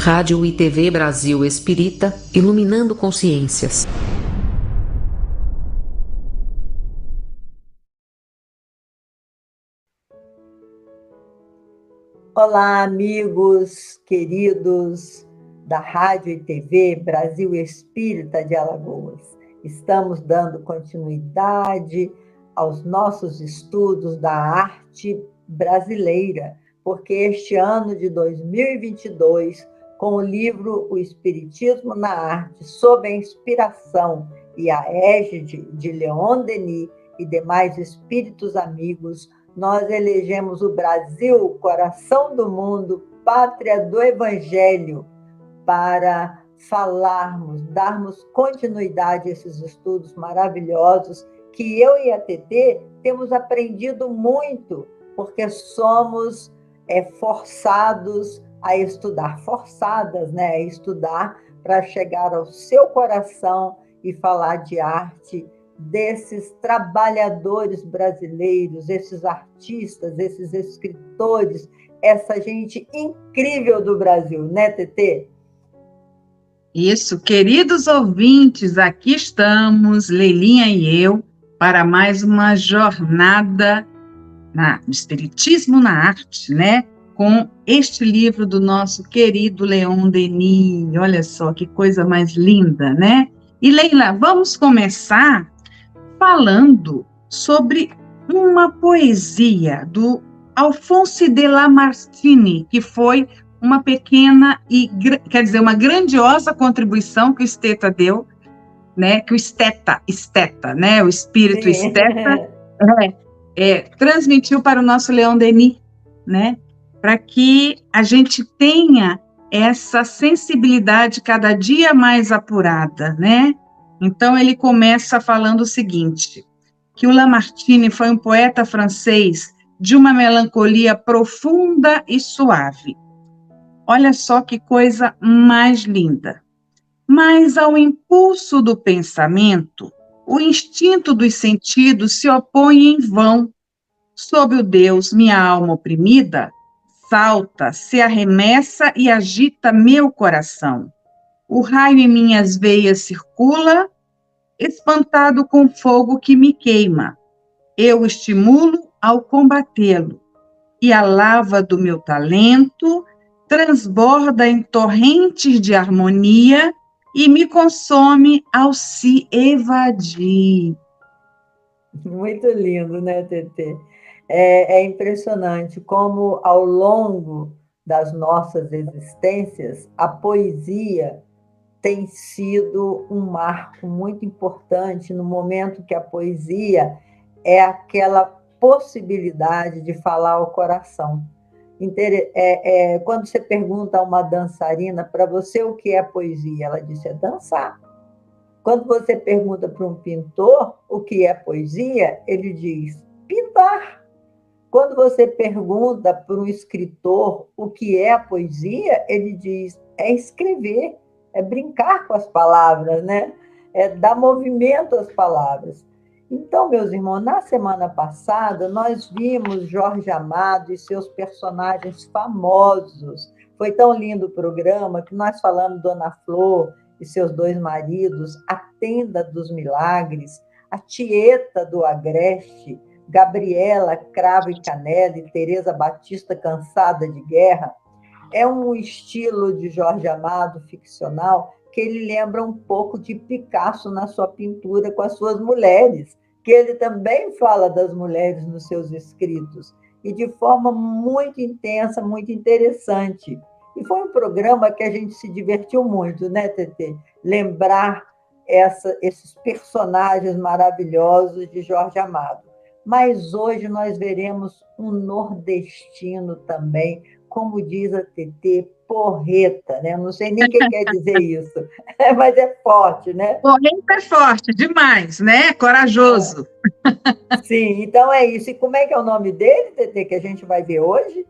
Rádio e TV Brasil Espírita, iluminando consciências. Olá, amigos queridos da Rádio e TV Brasil Espírita de Alagoas. Estamos dando continuidade aos nossos estudos da arte brasileira, porque este ano de 2022, com o livro O Espiritismo na Arte, sob a inspiração e a égide de Leon Denis e demais espíritos amigos, nós elegemos o Brasil, coração do mundo, pátria do Evangelho, para falarmos, darmos continuidade a esses estudos maravilhosos que eu e a TT temos aprendido muito, porque somos forçados a estudar, forçadas, né, a estudar para chegar ao seu coração e falar de arte, desses trabalhadores brasileiros, esses artistas, esses escritores, essa gente incrível do Brasil, né, TT? Isso, queridos ouvintes, aqui estamos, Leilinha e eu, para mais uma jornada no Espiritismo na Arte, né? Com este livro do nosso querido Leon Denis. Olha só que coisa mais linda, né? E Leila, vamos começar falando sobre uma poesia do Alphonse de Lamartine, que foi uma pequena uma grandiosa contribuição que o Esteta deu, né? Que o Esteta, né? O espírito Esteta transmitiu para o nosso Leon Denis, né? Para que a gente tenha essa sensibilidade cada dia mais apurada, né? Então, ele começa falando o seguinte, que o Lamartine foi um poeta francês de uma melancolia profunda e suave. Olha só que coisa mais linda. Mas ao impulso do pensamento, o instinto dos sentidos se opõe em vão. Sob o Deus, minha alma oprimida, salta, se arremessa e agita meu coração. O raio em minhas veias circula, espantado com fogo que me queima. Eu estimulo ao combatê-lo, e a lava do meu talento transborda em torrentes de harmonia e me consome ao se evadir. Muito lindo, né, TT? É impressionante como, ao longo das nossas existências, a poesia tem sido um marco muito importante no momento que a poesia é aquela possibilidade de falar ao coração. Quando você pergunta a uma dançarina, para você o que é poesia? Ela disse, é dançar. Quando você pergunta para um pintor o que é poesia, ele diz, pintar. Quando você pergunta para um escritor o que é a poesia, ele diz, é escrever, é brincar com as palavras, né? É dar movimento às palavras. Então, meus irmãos, na semana passada, nós vimos Jorge Amado e seus personagens famosos. Foi tão lindo o programa que nós falamos Dona Flor e seus dois maridos, a Tenda dos Milagres, a Tieta do Agreste, Gabriela, Cravo e Canela e Teresa Batista, Cansada de Guerra. É um estilo de Jorge Amado ficcional que ele lembra um pouco de Picasso na sua pintura com as suas mulheres, que ele também fala das mulheres nos seus escritos, e de forma muito intensa, muito interessante. E foi um programa que a gente se divertiu muito, né, TT? Lembrar esses personagens maravilhosos de Jorge Amado. Mas hoje nós veremos um nordestino também, como diz a TT, porreta, né? Não sei nem o que quer dizer isso, mas é forte, né? Porreta é forte, demais, né? Corajoso. Sim, então é isso. E como é que é o nome dele, TT, que a gente vai ver hoje?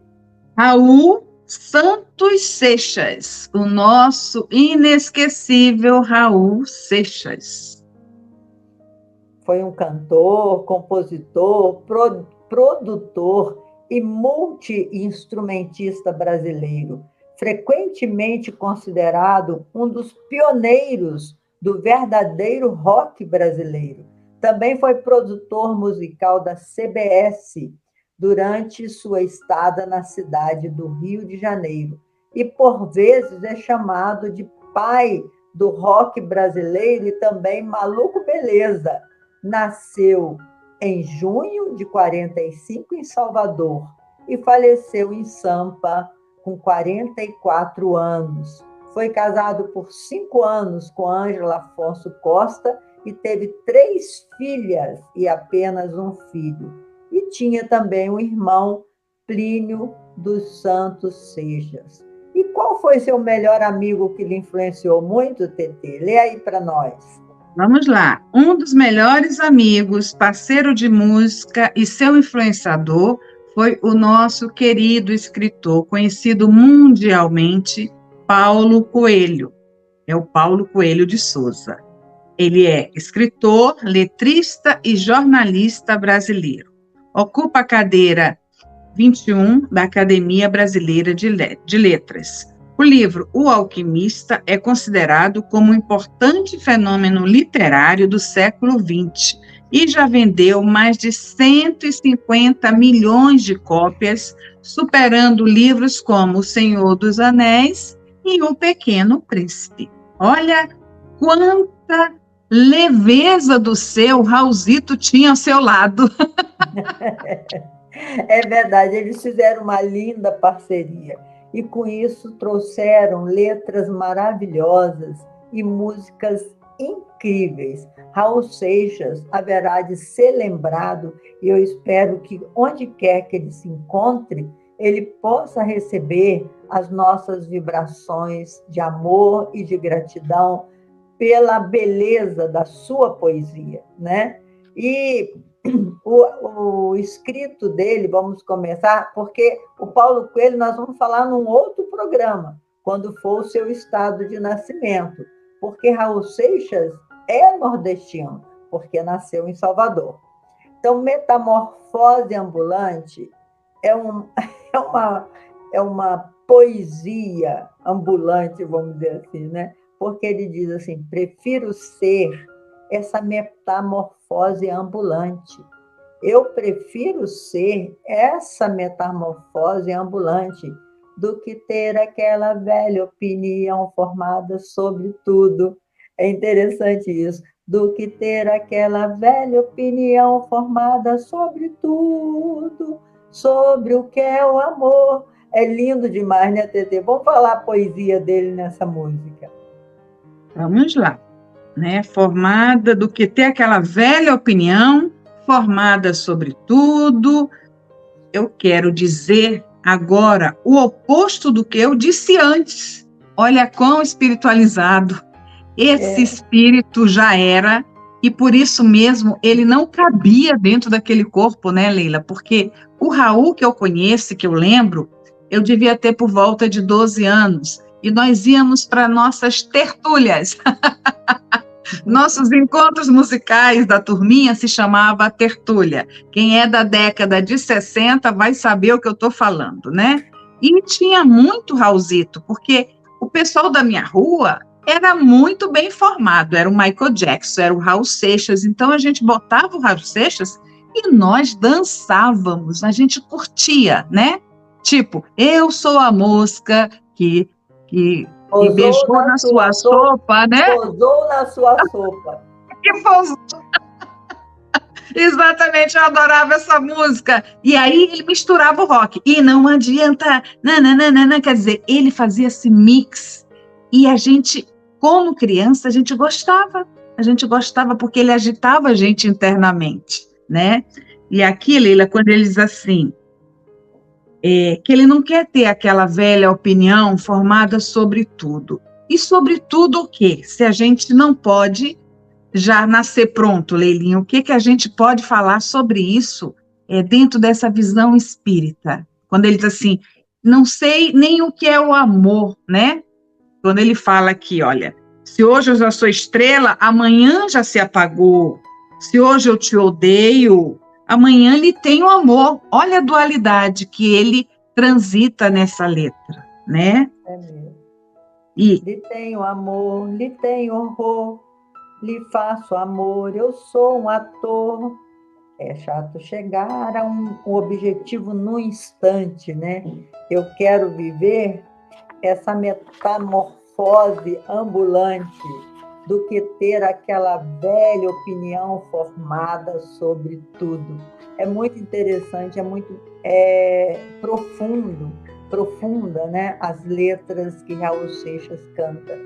Raul Santos Seixas, o nosso inesquecível Raul Seixas. Foi um cantor, compositor, produtor e multi-instrumentista brasileiro. frequentemente considerado um dos pioneiros do verdadeiro rock brasileiro. Também foi produtor musical da CBS durante sua estada na cidade do Rio de Janeiro. E, por vezes, é chamado de pai do rock brasileiro e também Maluco Beleza. Nasceu em junho de 45 em Salvador e faleceu em Sampa com 44 anos. Foi casado por 5 anos com Ângela Afonso Costa e teve 3 filhas e apenas um filho. E tinha também um irmão, Plínio dos Santos Sejas. E qual foi seu melhor amigo que lhe influenciou muito, Tetê? Lê aí para nós. Vamos lá. Um dos melhores amigos, parceiro de música e seu influenciador foi o nosso querido escritor, conhecido mundialmente, Paulo Coelho. É o Paulo Coelho de Souza. Ele é escritor, letrista e jornalista brasileiro. Ocupa a cadeira 21 da Academia Brasileira de Letras. O livro O Alquimista é considerado como um importante fenômeno literário do século XX e já vendeu mais de 150 milhões de cópias, superando livros como O Senhor dos Anéis e O Pequeno Príncipe. Olha quanta leveza do seu Raulzito tinha ao seu lado. É verdade, eles fizeram uma linda parceria e com isso trouxeram letras maravilhosas e músicas incríveis. Raul Seixas haverá de ser lembrado e eu espero que onde quer que ele se encontre, ele possa receber as nossas vibrações de amor e de gratidão pela beleza da sua poesia, né? E o escrito dele, vamos começar, porque o Paulo Coelho nós vamos falar num outro programa, quando for o seu estado de nascimento, porque Raul Seixas é nordestino, porque nasceu em Salvador. Então, Metamorfose Ambulante é uma poesia ambulante, vamos dizer assim, né? Porque ele diz assim, prefiro ser essa metamorfose ambulante. Eu prefiro ser essa metamorfose ambulante do que ter aquela velha opinião formada sobre tudo. É interessante isso. Do que ter aquela velha opinião formada sobre tudo, sobre o que é o amor. É lindo demais, né, Tetê? Vamos falar a poesia dele nessa música. Vamos lá. Né, formada do que ter aquela velha opinião, formada sobre tudo. Eu quero dizer agora o oposto do que eu disse antes. Olha quão espiritualizado esse espírito já era, e por isso mesmo ele não cabia dentro daquele corpo, né, Leila? Porque o Raul que eu conheço, que eu lembro, eu devia ter por volta de 12 anos, e nós íamos para nossas tertúlias. Nossos encontros musicais da turminha se chamava tertúlia. Quem é da década de 60 vai saber o que eu estou falando, né? E tinha muito Raulzito, porque o pessoal da minha rua era muito bem formado. Era o Michael Jackson, era o Raul Seixas. Então, a gente botava o Raul Seixas e nós dançávamos, a gente curtia, né? Tipo, eu sou a mosca que beijou na sua sopa, né? Pousou na sua sopa. Que pousou. Exatamente, eu adorava essa música. E aí ele misturava o rock. E não adianta, nananana, quer dizer, ele fazia esse mix. E a gente, como criança, a gente gostava. A gente gostava porque ele agitava a gente internamente, né? E aqui, Leila, quando ele diz assim, que ele não quer ter aquela velha opinião formada sobre tudo. E sobre tudo o quê? Se a gente não pode já nascer pronto, Leilinha, o que a gente pode falar sobre isso dentro dessa visão espírita? Quando ele diz assim, não sei nem o que é o amor, né? Quando ele fala aqui, olha, se hoje eu já sou estrela, amanhã já se apagou. Se hoje eu te odeio, amanhã lhe tenho amor. Olha a dualidade que ele transita nessa letra, né? É mesmo. E Lhe tenho amor, lhe tenho horror, lhe faço amor, eu sou um ator. É chato chegar a um objetivo no instante, né? Eu quero viver essa metamorfose ambulante do que ter aquela velha opinião formada sobre tudo. É muito interessante, é muito profunda, né? As letras que Raul Seixas canta,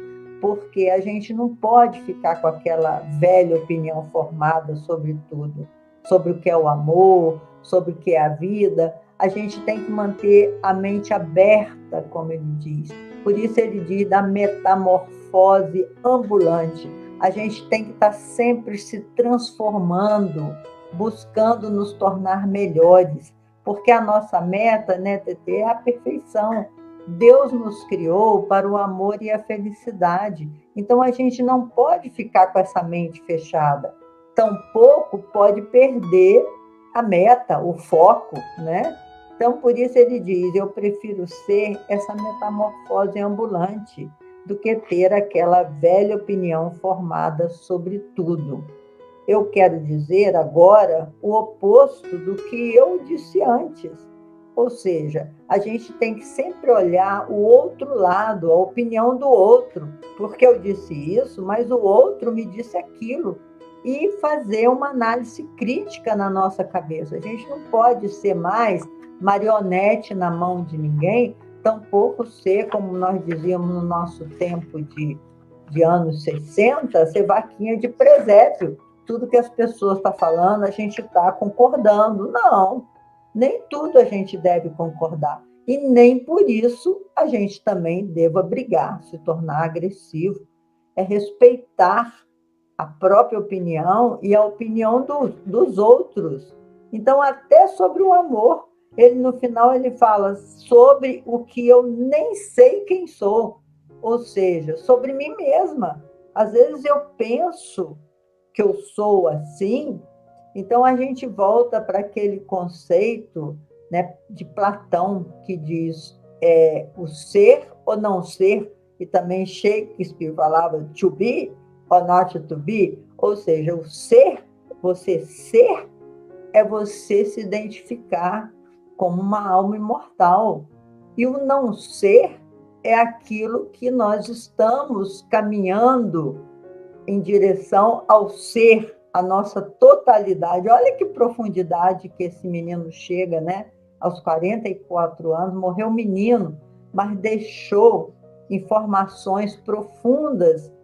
porque a gente não pode ficar com aquela velha opinião formada sobre tudo, sobre o que é o amor, sobre o que é a vida. A gente tem que manter a mente aberta, como ele diz. Por isso ele diz da metamorfose ambulante. A gente tem que estar sempre se transformando, buscando nos tornar melhores, porque a nossa meta, né, Tetê, é a perfeição. Deus nos criou para o amor e a felicidade. Então a gente não pode ficar com essa mente fechada. Tampouco pode perder a meta, o foco, né? Então, por isso ele diz, eu prefiro ser essa metamorfose ambulante do que ter aquela velha opinião formada sobre tudo. Eu quero dizer agora o oposto do que eu disse antes. Ou seja, a gente tem que sempre olhar o outro lado, a opinião do outro, porque eu disse isso, mas o outro me disse aquilo. E fazer uma análise crítica na nossa cabeça. A gente não pode ser mais marionete na mão de ninguém, tampouco ser, como nós dizíamos no nosso tempo de anos 60, ser vaquinha de presépio. Tudo que as pessoas estão falando, a gente está concordando. Não, nem tudo a gente deve concordar. E nem por isso a gente também deva brigar, se tornar agressivo. É respeitar a própria opinião e a opinião dos outros. Então, até sobre o amor, no final ele fala sobre o que eu nem sei quem sou, ou seja, sobre mim mesma. Às vezes eu penso que eu sou assim, então a gente volta para aquele conceito, né, de Platão, que diz o ser ou não ser, e também Shakespeare falava to be or not to be, ou seja, o ser, você ser, é você se identificar como uma alma imortal. E o não ser é aquilo que nós estamos caminhando em direção ao ser, a nossa totalidade. Olha que profundidade que esse menino chega, né? Aos 44 anos, morreu menino, mas deixou informações profundas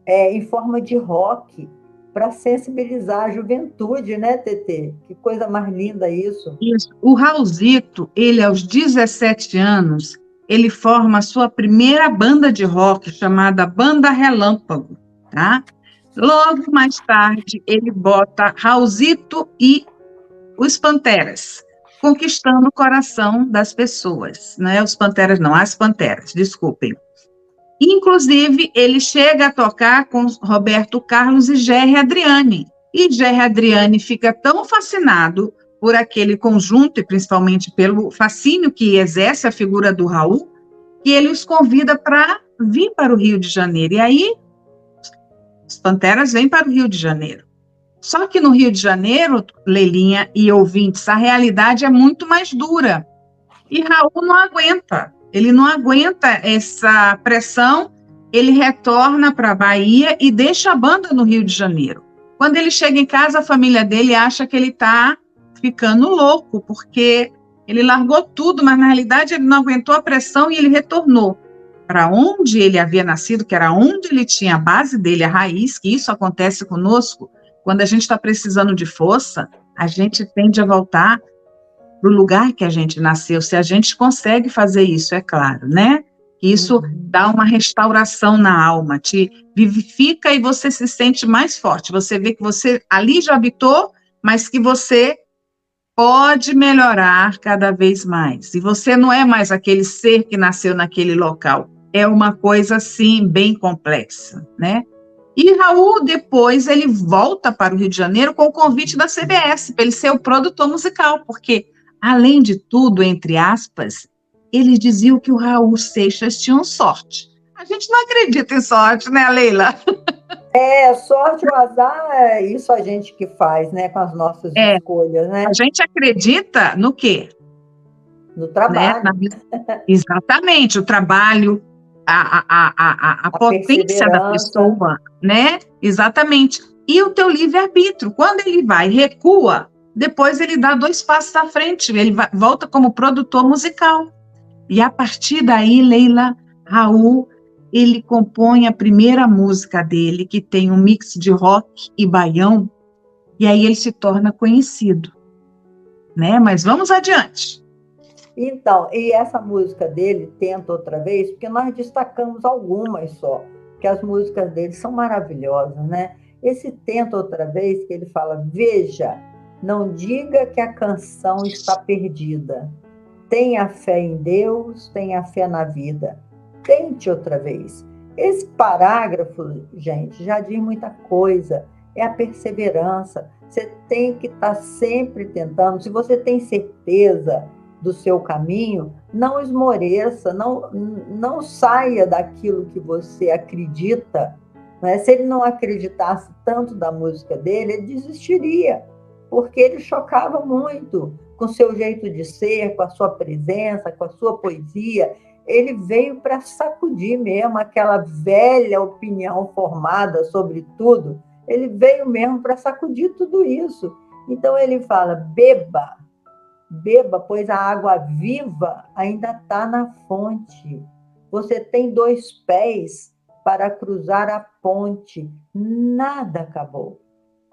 em forma de rock, para sensibilizar a juventude, né, Tetê? Que coisa mais linda isso. Isso. O Raulzito, ele aos 17 anos, ele forma a sua primeira banda de rock, chamada Banda Relâmpago, tá? Logo mais tarde, ele bota Raulzito e os Panteras, conquistando o coração das pessoas. Não é os Panteras, não, as Panteras, desculpem. Inclusive, ele chega a tocar com Roberto Carlos e Gerry Adriane. E Gerry Adriane fica tão fascinado por aquele conjunto, e principalmente pelo fascínio que exerce a figura do Raul, que ele os convida para vir para o Rio de Janeiro. E aí, os Panteras vêm para o Rio de Janeiro. Só que no Rio de Janeiro, Lelinha e ouvintes, a realidade é muito mais dura. E Raul não aguenta. Ele não aguenta essa pressão, ele retorna para a Bahia e deixa a banda no Rio de Janeiro. Quando ele chega em casa, a família dele acha que ele está ficando louco, porque ele largou tudo, mas na realidade ele não aguentou a pressão e ele retornou para onde ele havia nascido, que era onde ele tinha a base dele, a raiz, que isso acontece conosco. Quando a gente está precisando de força, a gente tende a voltar para o lugar que a gente nasceu, se a gente consegue fazer isso, é claro, né? Isso dá uma restauração na alma, te vivifica e você se sente mais forte. Você vê que você ali já habitou, mas que você pode melhorar cada vez mais. E você não é mais aquele ser que nasceu naquele local. É uma coisa, assim, bem complexa, né? E Raul, depois, ele volta para o Rio de Janeiro com o convite da CBS, para ele ser o produtor musical, porque além de tudo, entre aspas, eles diziam que o Raul Seixas tinha sorte. A gente não acredita em sorte, né, Leila? Sorte ou azar, isso a gente que faz, né, com as nossas escolhas, né? A gente acredita no quê? No Né? trabalho. Exatamente, o trabalho, a potência da pessoa, né? Exatamente. E o teu livre-arbítrio, quando ele vai, recua, depois ele dá 2 passos à frente, ele volta como produtor musical. E a partir daí, Leila, Raul, ele compõe a primeira música dele, que tem um mix de rock e baião, e aí ele se torna conhecido, né? Mas vamos adiante. Então, e essa música dele, Tenta Outra Vez, porque nós destacamos algumas só, que as músicas dele são maravilhosas, né? Esse Tenta Outra Vez, que ele fala, veja, não diga que a canção está perdida. Tenha fé em Deus, tenha fé na vida. Tente outra vez. Esse parágrafo, gente, já diz muita coisa. É a perseverança. Você tem que estar sempre tentando. Se você tem certeza do seu caminho, não esmoreça, não saia daquilo que você acredita. Né? Se ele não acreditasse tanto da música dele, ele desistiria, porque ele chocava muito com o seu jeito de ser, com a sua presença, com a sua poesia. Ele veio para sacudir mesmo aquela velha opinião formada sobre tudo. Ele veio mesmo para sacudir tudo isso. Então ele fala, beba, pois a água viva ainda está na fonte. Você tem 2 pés para cruzar a ponte. Nada acabou.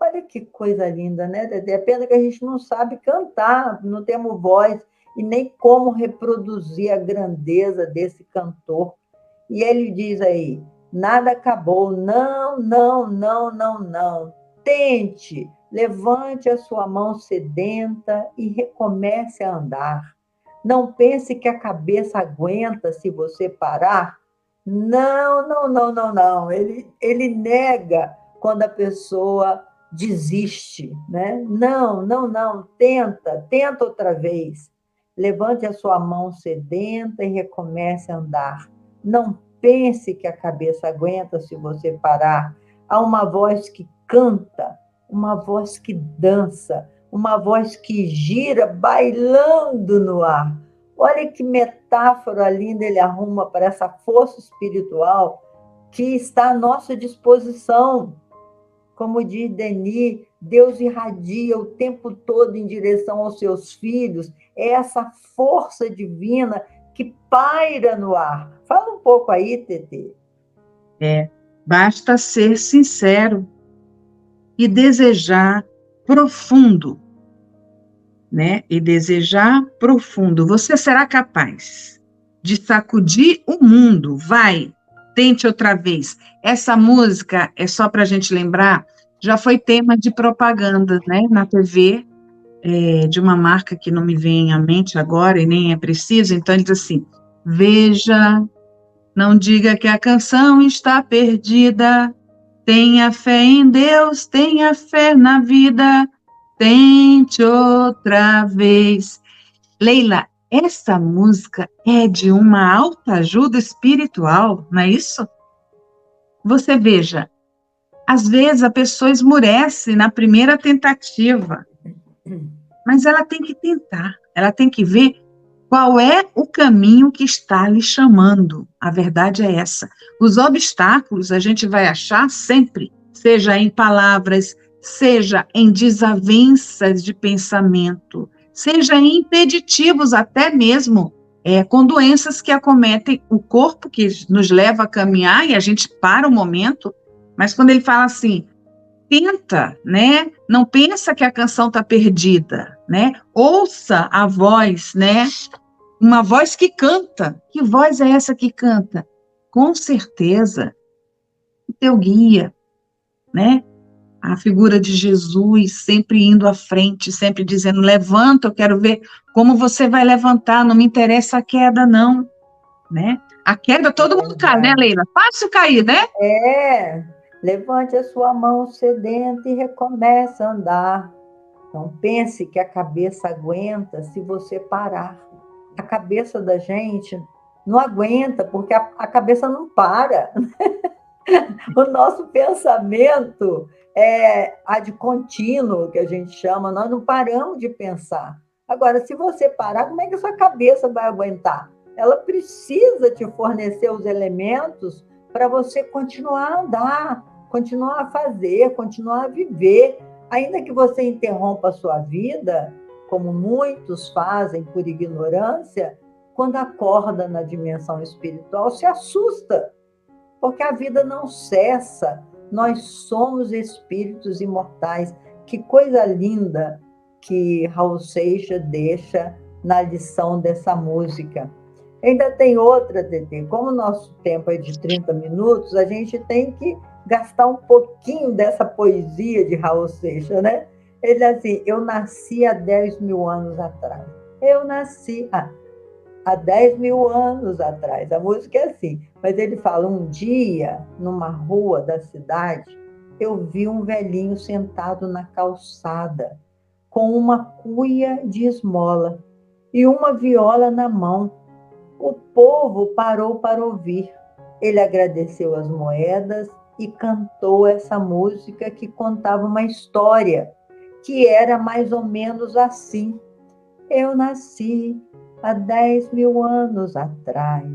Olha que coisa linda, né, Dedé? Pena que a gente não sabe cantar, não temos voz e nem como reproduzir a grandeza desse cantor. E ele diz aí, nada acabou, não, não, não, não, não. Tente, levante a sua mão sedenta e recomece a andar. Não pense que a cabeça aguenta se você parar. Não, não, não, não, não. Ele nega quando a pessoa desiste, né? Não, não, não, tenta outra vez. Levante a sua mão sedenta e recomece a andar. Não pense que a cabeça aguenta se você parar. Há uma voz que canta, uma voz que dança, uma voz que gira bailando no ar. Olha que metáfora linda ele arruma para essa força espiritual que está à nossa disposição. Como diz Denis, Deus irradia o tempo todo em direção aos seus filhos. É essa força divina que paira no ar. Fala um pouco aí, Tetê. Basta ser sincero e desejar profundo, né? E desejar profundo. Você será capaz de sacudir o mundo. Vai, tente outra vez. Essa música, é só para a gente lembrar, já foi tema de propaganda, né? Na TV, de uma marca que não me vem à mente agora e nem é preciso. Então, ele diz assim, veja, não diga que a canção está perdida, tenha fé em Deus, tenha fé na vida, tente outra vez. Leila, essa música é de uma autoajuda espiritual, não é isso? Você veja, às vezes a pessoa esmurece na primeira tentativa, mas ela tem que tentar, ela tem que ver qual é o caminho que está lhe chamando. A verdade é essa. Os obstáculos a gente vai achar sempre, seja em palavras, seja em desavenças de pensamento, seja em impeditivos até mesmo, com doenças que acometem o corpo, que nos leva a caminhar e a gente para o momento, mas quando ele fala assim, tenta, né? Não pensa que a canção está perdida, né? Ouça a voz, né? Uma voz que canta. Que voz é essa que canta? Com certeza, o teu guia, né? A figura de Jesus sempre indo à frente, sempre dizendo, levanta, eu quero ver como você vai levantar, não me interessa a queda, não, né? A queda, todo mundo cai, né, Leila? Fácil cair, né? Levante a sua mão sedenta e recomece a andar. Não pense que a cabeça aguenta se você parar. a cabeça da gente não aguenta, porque a cabeça não para. O nosso pensamento é ad contínuo, que a gente chama, nós não paramos de pensar. Agora, se você parar, como é que a sua cabeça vai aguentar? Ela precisa te fornecer os elementos para você continuar a andar, continuar a fazer, continuar a viver. Ainda que você interrompa a sua vida, como muitos fazem por ignorância, quando acorda na dimensão espiritual, se assusta, porque a vida não cessa. Nós somos espíritos imortais. Que coisa linda que Raul Seixas deixa na lição dessa música. Ainda tem outra, Tetê. Como o nosso tempo é de 30 minutos, a gente tem que gastar um pouquinho dessa poesia de Raul Seixas, né? Ele diz assim: eu nasci há 10 mil anos atrás. Eu nasci há 10 mil anos atrás. A música é assim. Mas ele fala: um dia, numa rua da cidade, eu vi um velhinho sentado na calçada, com uma cuia de esmola e uma viola na mão. O povo parou para ouvir. Ele agradeceu as moedas e cantou essa música que contava uma história, que era mais ou menos assim: eu nasci há 10 mil anos atrás,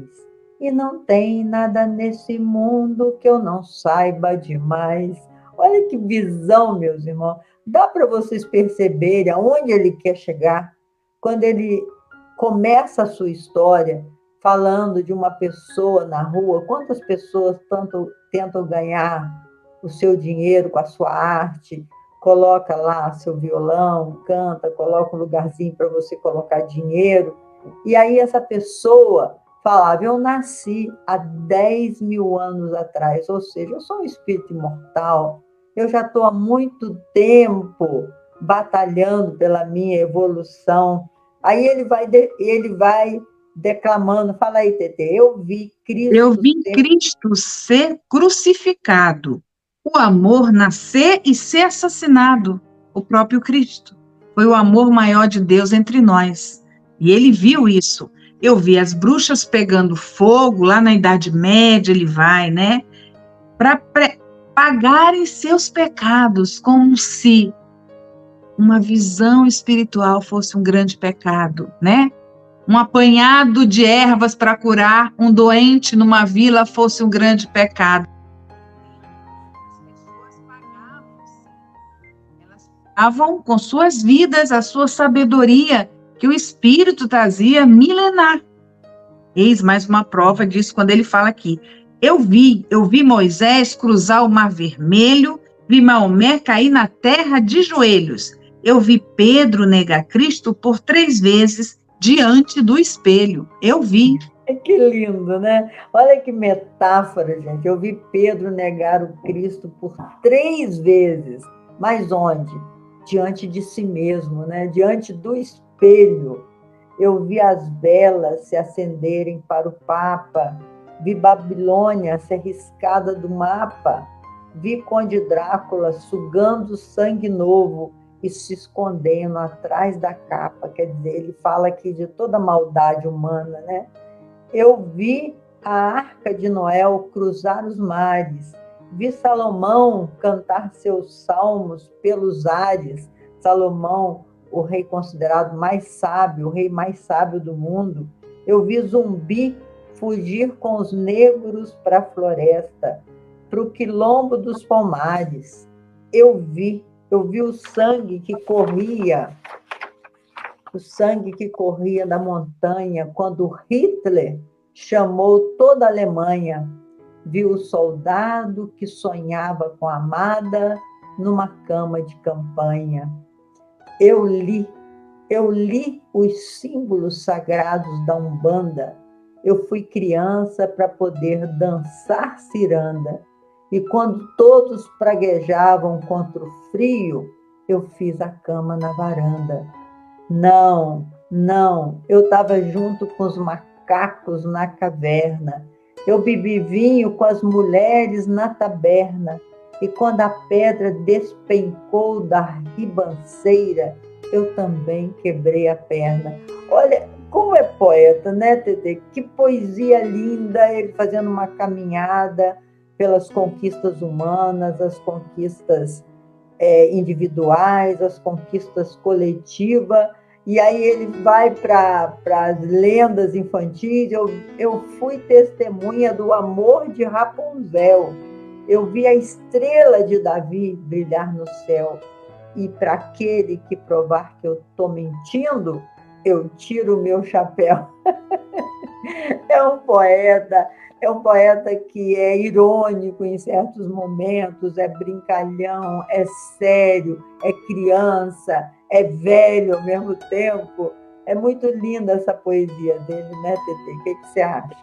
e não tem nada nesse mundo que eu não saiba demais. Olha que visão, meus irmãos. Dá para vocês perceberem aonde ele quer chegar quando ele começa a sua história falando de uma pessoa na rua. Quantas pessoas tanto tentam ganhar o seu dinheiro com a sua arte, coloca lá seu violão, canta, coloca um lugarzinho para você colocar dinheiro. E aí essa pessoa falava: eu nasci há 10 mil anos atrás, ou seja, eu sou um espírito imortal, eu já estou há muito tempo batalhando pela minha evolução. Aí ele vai declamando. Fala aí, Tetê. Eu vi Cristo ser crucificado, o amor nascer e ser assassinado, o próprio Cristo. Foi o amor maior de Deus entre nós. E ele viu isso. Eu vi as bruxas pegando fogo, lá na Idade Média ele vai, né? Para pagarem seus pecados, como se uma visão espiritual fosse um grande pecado, né? Um apanhado de ervas para curar um doente numa vila fosse um grande pecado. As pessoas pagavam, sim. Elas pagavam com suas vidas a sua sabedoria que o Espírito trazia milenar. Eis mais uma prova disso quando ele fala aqui: eu vi Moisés cruzar o Mar Vermelho, vi Maomé cair na terra de joelhos, eu vi Pedro negar Cristo por 3 vezes diante do espelho. Eu vi. Que lindo, né? Olha que metáfora, gente. Eu vi Pedro negar o Cristo por 3 vezes. Mas onde? Diante de si mesmo, né? Diante do espelho. Eu vi as velas se acenderem para o Papa. Vi Babilônia ser riscada do mapa. Vi Conde Drácula sugando sangue novo e se escondendo atrás da capa. Quer dizer, ele fala aqui de toda a maldade humana, né? Eu vi a Arca de Noé cruzar os mares. Vi Salomão cantar seus salmos pelos ares. Salomão, o rei considerado mais sábio, o rei mais sábio do mundo. Eu vi Zumbi fugir com os negros para a floresta, para o quilombo dos Palmares. Eu vi o sangue que corria da montanha quando Hitler chamou toda a Alemanha. Vi o soldado que sonhava com a amada numa cama de campanha. Eu li os símbolos sagrados da Umbanda. Eu fui criança para poder dançar ciranda. E quando todos praguejavam contra o frio, eu fiz a cama na varanda. Não, eu estava junto com os macacos na caverna. Eu bebi vinho com as mulheres na taberna. E quando a pedra despencou da ribanceira, eu também quebrei a perna. Olha, como é poeta, né, Tetê? Que poesia linda, ele fazendo uma caminhada pelas conquistas humanas, as conquistas individuais, as conquistas coletivas, e aí ele vai para as lendas infantis. Eu fui testemunha do amor de Rapunzel, eu vi a estrela de Davi brilhar no céu, e para aquele que provar que eu estou mentindo, eu tiro o meu chapéu. É um poeta, que é irônico em certos momentos, é brincalhão, é sério, é criança, é velho ao mesmo tempo. É muito linda essa poesia dele, né, Tetê? O que você acha?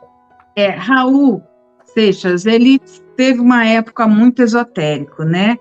Raul Seixas, ele teve uma época muito esotérico, né?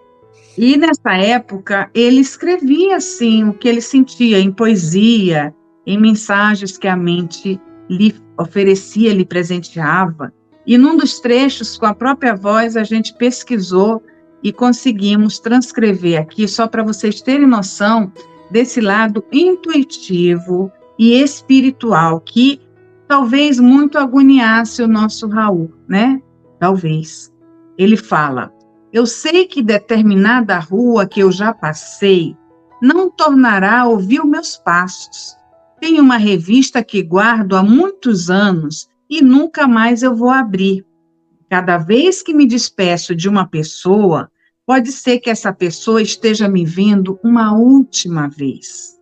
E nessa época ele escrevia assim o que ele sentia em poesia, em mensagens que a mente lhe oferecia, lhe presenteava. E num dos trechos, com a própria voz, a gente pesquisou e conseguimos transcrever aqui, só para vocês terem noção desse lado intuitivo e espiritual que talvez muito agoniasse o nosso Raul, né? Talvez. Ele fala: eu sei que determinada rua que eu já passei não tornará a ouvir os meus passos. Tenho uma revista que guardo há muitos anos e nunca mais eu vou abrir. Cada vez que me despeço de uma pessoa, pode ser que essa pessoa esteja me vendo uma última vez.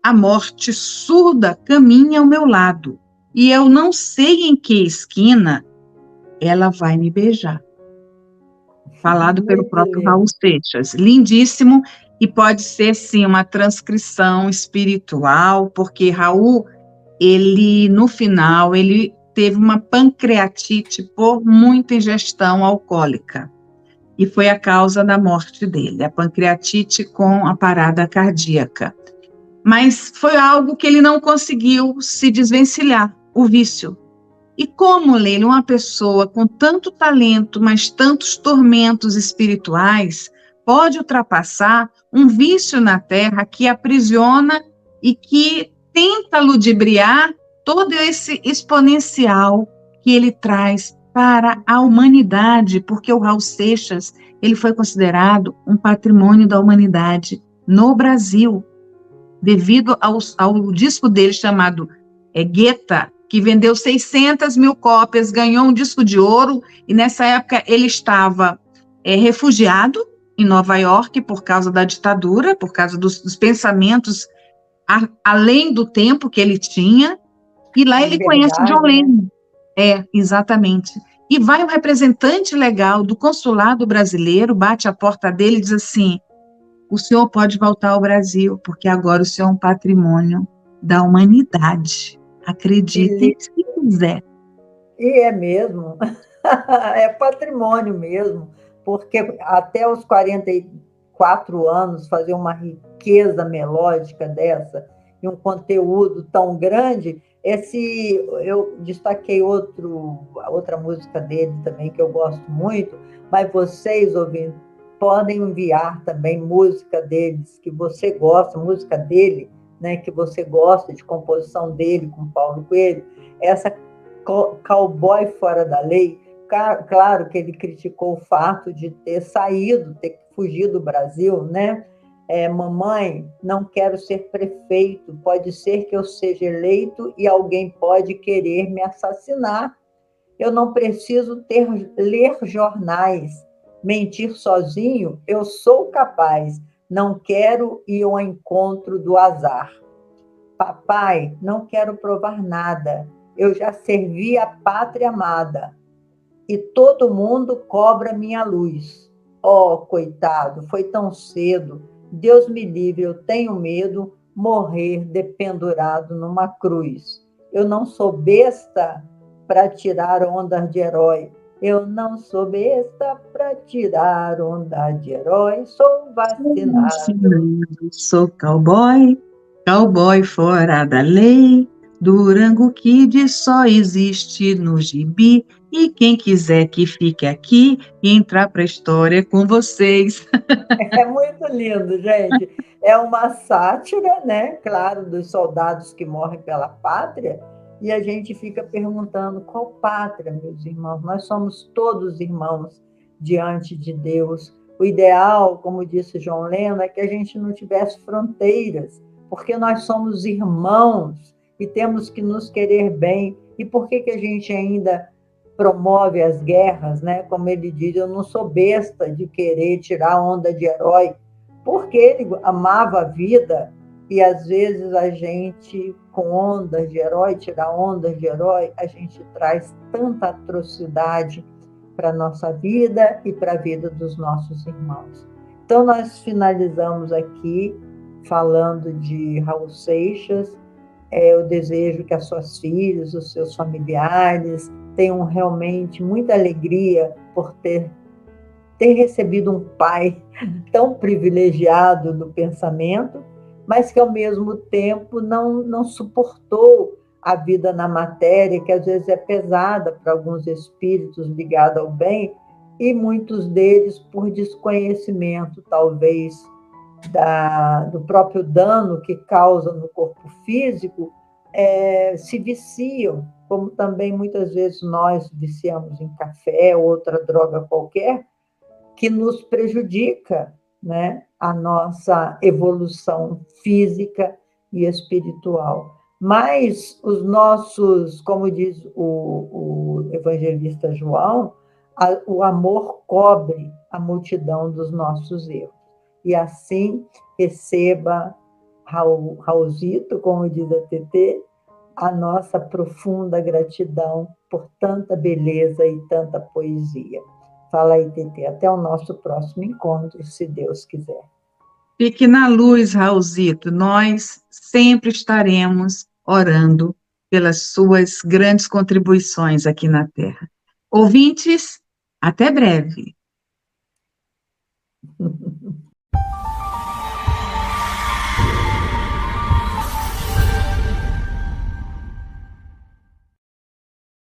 A morte surda caminha ao meu lado e eu não sei em que esquina ela vai me beijar. Falado pelo próprio Raul Seixas. Lindíssimo, e pode ser, sim, uma transcrição espiritual, porque Raul, ele, no final, ele teve uma pancreatite por muita ingestão alcoólica, e foi a causa da morte dele, a pancreatite com a parada cardíaca. Mas foi algo que ele não conseguiu se desvencilhar, o vício. E como, Leila, uma pessoa com tanto talento, mas tantos tormentos espirituais, pode ultrapassar um vício na Terra que aprisiona e que tenta ludibriar todo esse exponencial que ele traz para a humanidade, porque o Raul Seixas, ele foi considerado um patrimônio da humanidade no Brasil, devido ao disco dele chamado Guetta, que vendeu 600 mil cópias, ganhou um disco de ouro, e nessa época ele estava refugiado em Nova York por causa da ditadura, por causa dos pensamentos além do tempo que ele tinha, e lá ele conhece John Lennon. Exatamente. E vai um representante legal do consulado brasileiro, bate a porta dele e diz assim: o senhor pode voltar ao Brasil, porque agora o senhor é um patrimônio da humanidade. Acredite se quiser. E é mesmo, é patrimônio mesmo, porque até os 44 anos fazer uma riqueza melódica dessa e um conteúdo tão grande. Eu destaquei outra música dele também que eu gosto muito, mas vocês, ouvintes, podem enviar também música deles que você gosta, música dele, né, que você gosta, de composição dele com Paulo Coelho. Essa Cowboy Fora da Lei, claro que ele criticou o fato de ter fugido do Brasil, né? Mamãe, não quero ser prefeito, pode ser que eu seja eleito e alguém pode querer me assassinar. Eu não preciso ler jornais, mentir sozinho, eu sou capaz. Não quero ir ao encontro do azar. Papai, não quero provar nada. Eu já servi a pátria amada. E todo mundo cobra minha luz. Oh, coitado, foi tão cedo. Deus me livre, eu tenho medo morrer dependurado numa cruz. Eu não sou besta para tirar ondas de herói. Eu não sou besta para tirar onda de herói, sou vacinado. Sou cowboy fora da lei, Durango Kid só existe no gibi, e quem quiser que fique aqui e entrar para a história com vocês. É muito lindo, gente. É uma sátira, né? Claro, dos soldados que morrem pela pátria, e a gente fica perguntando qual pátria, meus irmãos? Nós somos todos irmãos diante de Deus. O ideal, como disse João Leno, é que a gente não tivesse fronteiras, porque nós somos irmãos e temos que nos querer bem. E por que a gente ainda promove as guerras, né? Como ele diz, eu não sou besta de querer tirar onda de herói, porque ele amava a vida e às vezes a gente, com ondas de herói, tirar ondas de herói, a gente traz tanta atrocidade para a nossa vida e para a vida dos nossos irmãos. Então, nós finalizamos aqui falando de Raul Seixas. Eu desejo que as suas filhas, os seus familiares tenham realmente muita alegria por ter recebido um pai tão privilegiado do pensamento, mas que, ao mesmo tempo, não suportou a vida na matéria, que às vezes é pesada para alguns espíritos ligados ao bem, e muitos deles, por desconhecimento, talvez, do próprio dano que causa no corpo físico, se viciam, como também muitas vezes nós viciamos em café ou outra droga qualquer, que nos prejudica, né, a nossa evolução física e espiritual. Mas os nossos, como diz o evangelista João, o amor cobre a multidão dos nossos erros. E assim receba, Raulzito, como diz a TT, a nossa profunda gratidão por tanta beleza e tanta poesia. Fala aí, TT. Até o nosso próximo encontro, se Deus quiser. Fique na luz, Raulzito. Nós sempre estaremos orando pelas suas grandes contribuições aqui na Terra. Ouvintes, até breve.